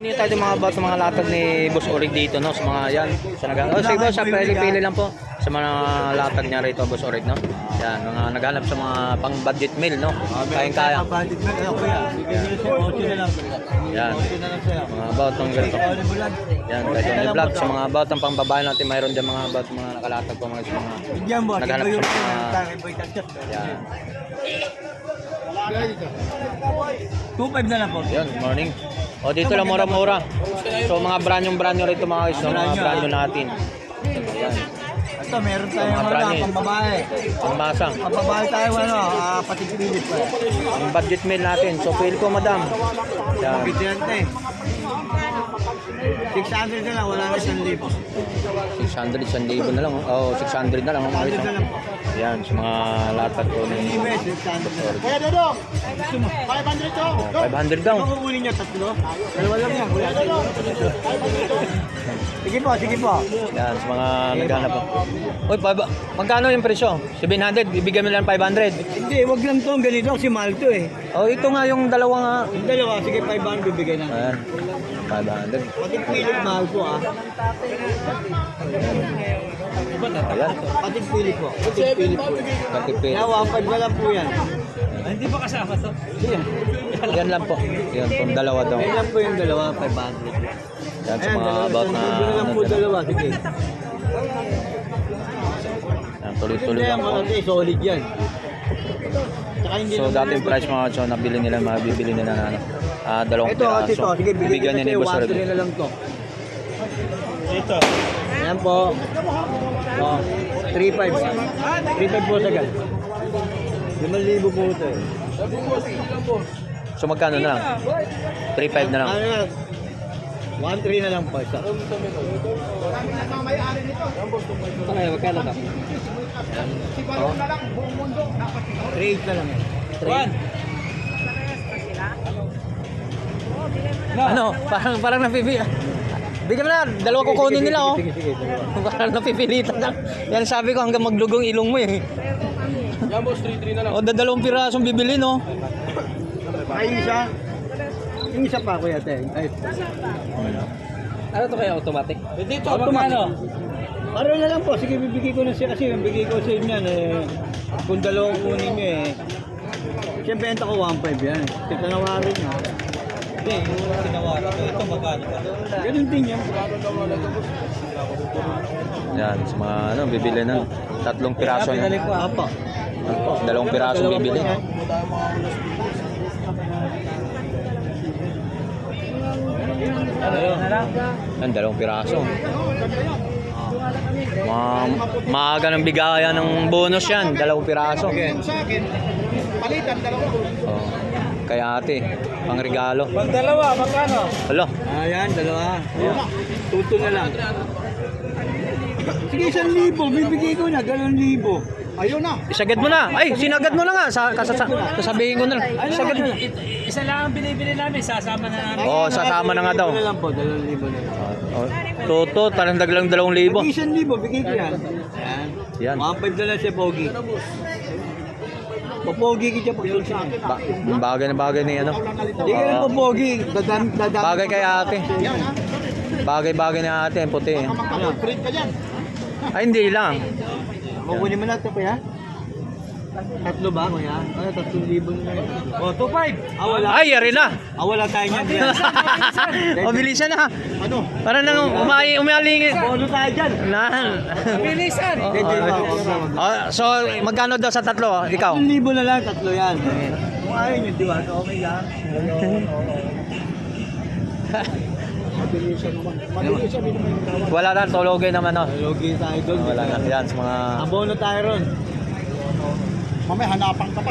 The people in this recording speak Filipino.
Hindi tayo mga about sa mga latag ni Boss Orig dito, no? Sa mga yan. Sa sige boss, pili lang po sa mga latag niya rito, Boss Orig, no? Yan, mga naghanap sa mga pang budget meal, no? Kayang-kaya. Budget meal, ano kuya? Bigyan niyo siya, 8 na lang. Yan. 8 na lang sa'yo. Mga about ng ganito. Yan, kahit yung vlog sa mga about ng pangbabae natin, mayroon din mga about mga nakalatag po mga Bigyan mo, naghanap ito yung sa mga... Yan. 2.5 na lang po. Yan, morning. O dito lang mura-mura. So mga brand rito mga guys, no? Mga brand natin. Yan. Ito, meron tayong Mga mga brand new. pambabae. Pangmasang. Pambabae tayo, patipilit pa. Ang budget meal natin. So feel ko madam. Yan. Bidyante. 600 na lang, wala na 1,000. 600, 1,000 na lang. Oh, 600 na lang. Mga guys, no? Yan, sa mga latag ko ni... Kaya Dodong, gusto mo? 500 to. 500 daw. Kung kukunin niya tatlo, dalawa lang yan. Sige po, sige po. Yan, sa mga naghanap. Uy, magkano yung presyo? 700, bibigyan mo lang 500. Hindi, wag lang to, ganito kasi mahal to eh. Oh, ito nga yung dalawa nga. Yung dalawa, sige 500 bibigay na. Ayan, 500. Pati pilit mahal po ah. Ayan, Pati pilit po. Pati pilit po. katipid. Kaya 1.5 na lang po yan. Hindi ba kasama to? Yan. Yan lang po. Yan, kung dalawa daw. Yan lang po yung dalawa, 500. Yan, sa Ayan, mga dalawa, about na... dalawa lang po dalawa, sige. Yan, tuloy-tuloy Hindi lang yan, po. malaki, solid yan. Tsaka hindi So, naman dating yan- price mga so, nabili nila, mabibili nila na ano, dalawang Ito, ito, piraso. sige, bigyan Bibigyan niya niya ni Boss sa'yo, Orig. 1 na lang to. Ito. Ayan po. Oh, 3.5. 3.5 po sagad. 5,000 po ito eh. So, magkano na lang? 3.5 na lang. Ano yan? 1.3 na lang po isa. Okay, magkano ka? Oh. 3.8 na lang eh. 3. Ano? Parang napipili. Bigyan mo na, dalawa kukunin nila oh. Sige, sige, sige. Parang napipilitan lang. Yan sabi ko hanggang maglugong ilong mo eh. Yan boss, 3-3 na lang. O, dalawang pirasong bibili no. Ay, isa. Yung isa pa kuya te. Ay, Ano to kaya automatic? Dito, automatic. magkano? Paro na lang po. Sige, bibigay ko na siya kasi yung bigay ko sa inyo eh. Kung dalawang kunin nyo eh. Siyempre, enta ko 1.5 yan. Tinawarin nyo. Hindi, yung tinawaran ko. Ito magkano pa? Ganun din yan. Yan, sa mga ano, bibili na. Tatlong piraso Pinalik yan. ko. Apa. Dalawang pirasong bibili. Ano yun? Yan, dalawang piraso. Maaga ng bigayan ng bonus yan, dalawang piraso. Sa akin, palitan dalawa. Oh. Kaya ate, pang regalo. Pag dalawa, magkano? Alo, Ayan, dalawa. Tuto na lang. Sige, 1,000. Bibigay ko na, 2,000. Ayun na. isagad mo na. Ay, sinagad mo na nga. Sasabihin ko na lang. Isagad mo. Isa lang ang binibili namin, sasama na namin. Oo, sasama na nga daw. 2,000 na lang po, 2,000 na lang. Oh, Toto, parang daglang 2,000. Bigay 1,000, bigay ko yan. Yan. Ayan. 1.5 na lang siya, Pogi. Papogi ka siya pag sulsi na. Bagay na bagay ni ano. Hindi ka lang papogi. Dadami. Bagay kay ate. Bagay na ate, ang puti. Ano? Print ka dyan. Ay, hindi lang. Kukunin mo na ito pa yan. Tatlo ba, kuya? Ano, 3,000 na yun. O, 2.5. Wala. Ay, yari na. Wala tayo niyan dyan. Mabilisan na. Ano? Parang nang umaling. Bono tayo dyan. Nahan. Bilisan! So, magkano daw sa tatlo? Ikaw? 1,000 na lang, tatlo yan. Kung ayaw nyo, di ba? Okay lang. Wala na, tulogin naman no. Logi tayo doon. Wala na. Yan, sa mga... Abono tayo ron. Mamaya hanapan ka pa.